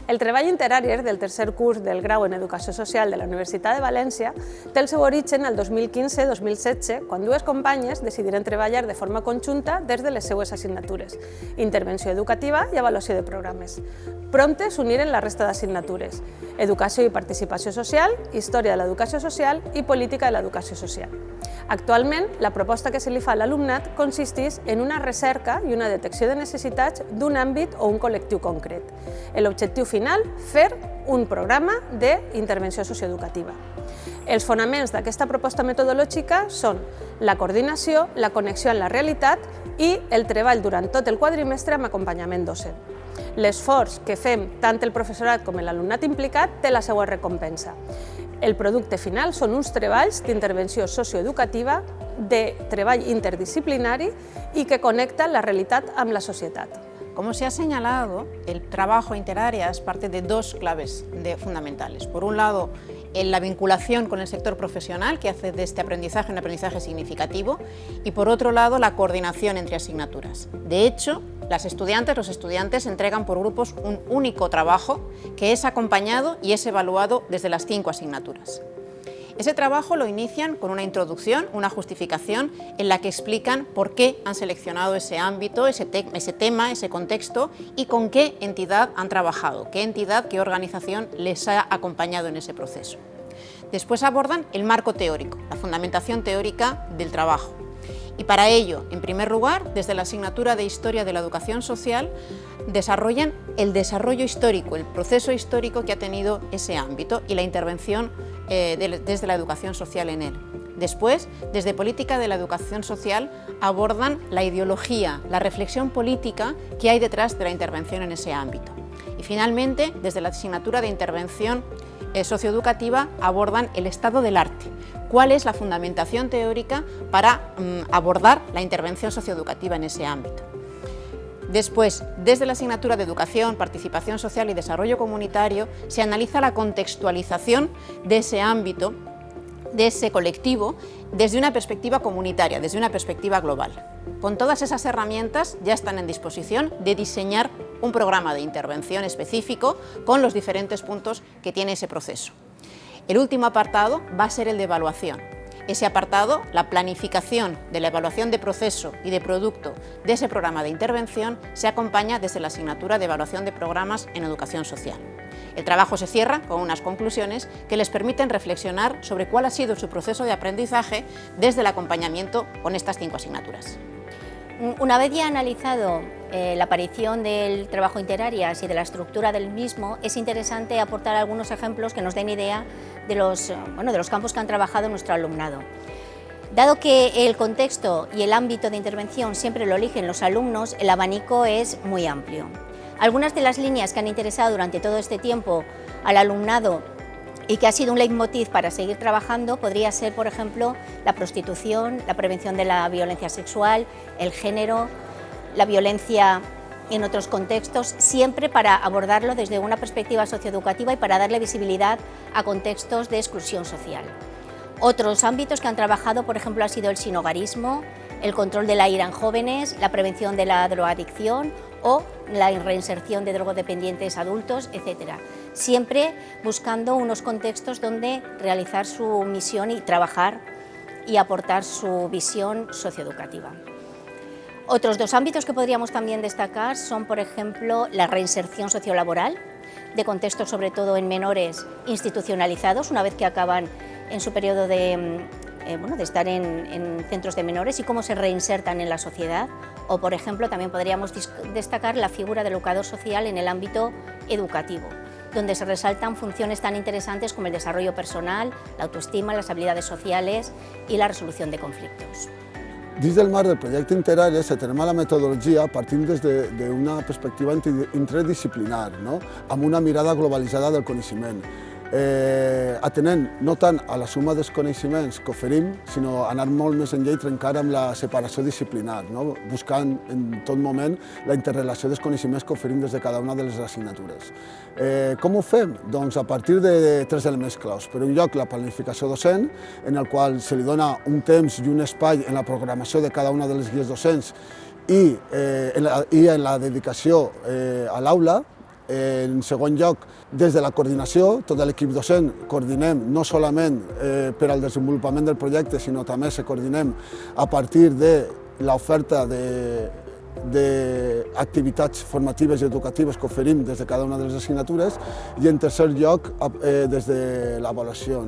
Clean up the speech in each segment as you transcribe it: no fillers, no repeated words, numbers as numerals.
El treball interàries del tercer curs del grau en Educació Social de la Universitat de València té el seu origen al 2015-2016, quan dues companyes decidiren treballar de forma conjunta des de les seues assignatures, intervenció educativa i avaluació de programes. Prompte s'uniren la resta d'assignatures, educació i participació social, història de l'educació social i política de l'educació social. Actualment, la proposta que se li fa a l'alumnat consisteix en una recerca i una detecció de necessitats d'un àmbit o un col·lectiu concret. L'objectiu final, fer un programa d'intervenció socioeducativa. Els fonaments d'aquesta proposta metodològica són la coordinació, la connexió amb la realitat i el treball durant tot el quadrimestre amb acompanyament docent. L'esforç que fem tant el professorat com l'alumnat implicat té la seva recompensa. El producte final són uns treballs d'intervenció socioeducativa, de treball interdisciplinari i que connecta la realitat amb la societat. Como se ha señalado, el trabajo interáreas parte de dos claves fundamentales. Por un lado, en la vinculación con el sector profesional, que hace de este aprendizaje un aprendizaje significativo, y por otro lado, la coordinación entre asignaturas. De hecho, los estudiantes entregan por grupos un único trabajo que es acompañado y es evaluado desde las 5 asignaturas. Ese trabajo lo inician con una introducción, una justificación en la que explican por qué han seleccionado ese ámbito, ese tema, ese contexto y con qué entidad han trabajado, qué entidad, qué organización les ha acompañado en ese proceso. Después abordan el marco teórico, la fundamentación teórica del trabajo. Y para ello, en primer lugar, desde la asignatura de Historia de la Educación Social, desarrollan el desarrollo histórico, el proceso histórico que ha tenido ese ámbito y la intervención desde la educación social en él. Después, desde Política de la Educación Social, abordan la ideología, la reflexión política que hay detrás de la intervención en ese ámbito. Y finalmente, desde la asignatura de Intervención socioeducativa, abordan el estado del arte. ¿Cuál es la fundamentación teórica para abordar la intervención socioeducativa en ese ámbito? Después, desde la asignatura de Educación, Participación Social y Desarrollo Comunitario, se analiza la contextualización de ese ámbito, de ese colectivo, desde una perspectiva comunitaria, desde una perspectiva global. Con todas esas herramientas ya están en disposición de diseñar un programa de intervención específico con los diferentes puntos que tiene ese proceso. El último apartado va a ser el de evaluación. Ese apartado, la planificación de la evaluación de proceso y de producto de ese programa de intervención, se acompaña desde la asignatura de evaluación de programas en educación social. El trabajo se cierra con unas conclusiones que les permiten reflexionar sobre cuál ha sido su proceso de aprendizaje desde el acompañamiento con estas 5 asignaturas. Una vez ya analizado la aparición del trabajo interáreas y de la estructura del mismo, es interesante aportar algunos ejemplos que nos den idea de los campos que han trabajado nuestro alumnado. Dado que el contexto y el ámbito de intervención siempre lo eligen los alumnos, el abanico es muy amplio. Algunas de las líneas que han interesado durante todo este tiempo al alumnado y que ha sido un leitmotiv para seguir trabajando podría ser, por ejemplo, la prostitución, la prevención de la violencia sexual, el género, la violencia en otros contextos, siempre para abordarlo desde una perspectiva socioeducativa y para darle visibilidad a contextos de exclusión social. Otros ámbitos que han trabajado, por ejemplo, ha sido el sinhogarismo, el control de la ira en jóvenes, la prevención de la drogadicción o la reinserción de drogodependientes adultos, etc. Siempre buscando unos contextos donde realizar su misión y trabajar y aportar su visión socioeducativa. Otros 2 ámbitos que podríamos también destacar son, por ejemplo, la reinserción sociolaboral, de contextos sobre todo en menores institucionalizados, una vez que acaban en su periodo de estar en centros de menores y cómo se reinsertan en la sociedad. O, por ejemplo, también podríamos destacar la figura del educador social en el ámbito educativo, donde se resaltan funciones tan interesantes como el desarrollo personal, la autoestima, las habilidades sociales y la resolución de conflictos. Dins del marc del projecte Interàreas se tenim la metodologia partint des d'una perspectiva interdisciplinar, no? Amb una mirada globalitzada del coneixement. Atenent no tant a la suma dels coneixements que oferim, sinó anar molt més enllà i trencar amb la separació disciplinar, no? Buscant en tot moment la interrelació dels coneixements que oferim des de cada una de les assignatures. Com ho fem? Doncs a partir de 3 elements claus. Per un lloc, la planificació docent, en el qual se li dona un temps i un espai en la programació de cada una de les guies docents i en la dedicació a l'aula. En segon lloc, des de la coordinació, tot l'equip docent coordinem no solament per al desenvolupament del projecte, sinó també se coordinem a partir de l'oferta d'activitats formatives i educatives que oferim des de cada una de les assignatures i, en tercer lloc, des de l'avaluació,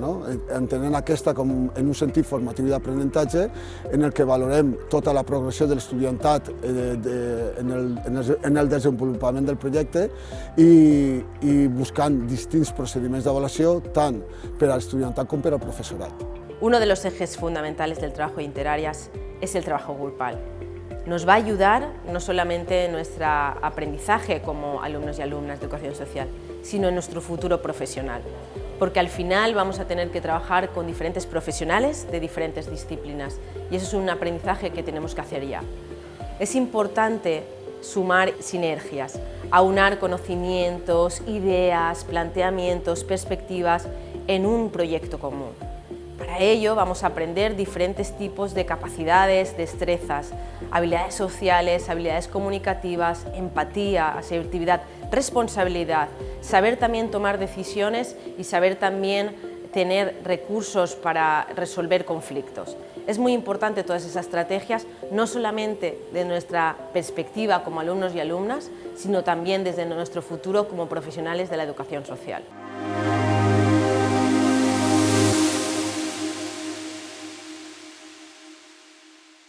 entenent aquesta com en un sentit formatiu i d'aprenentatge en el que valorem tota la progressió de l'estudiantat en el desenvolupament del projecte i buscant distints procediments d'avaluació tant per al estudiantat com per al professorat. Uno de los ejes fundamentales del trabajo de Interarias es el trabajo grupal. Nos va a ayudar no solamente en nuestro aprendizaje como alumnos y alumnas de educación social, sino en nuestro futuro profesional, porque al final vamos a tener que trabajar con diferentes profesionales de diferentes disciplinas y eso es un aprendizaje que tenemos que hacer ya. Es importante sumar sinergias, aunar conocimientos, ideas, planteamientos, perspectivas en un proyecto común. Para ello vamos a aprender diferentes tipos de capacidades, destrezas, habilidades sociales, habilidades comunicativas, empatía, asertividad, responsabilidad, saber también tomar decisiones y saber también tener recursos para resolver conflictos. Es muy importante todas esas estrategias, no solamente de nuestra perspectiva como alumnos y alumnas, sino también desde nuestro futuro como profesionales de la educación social.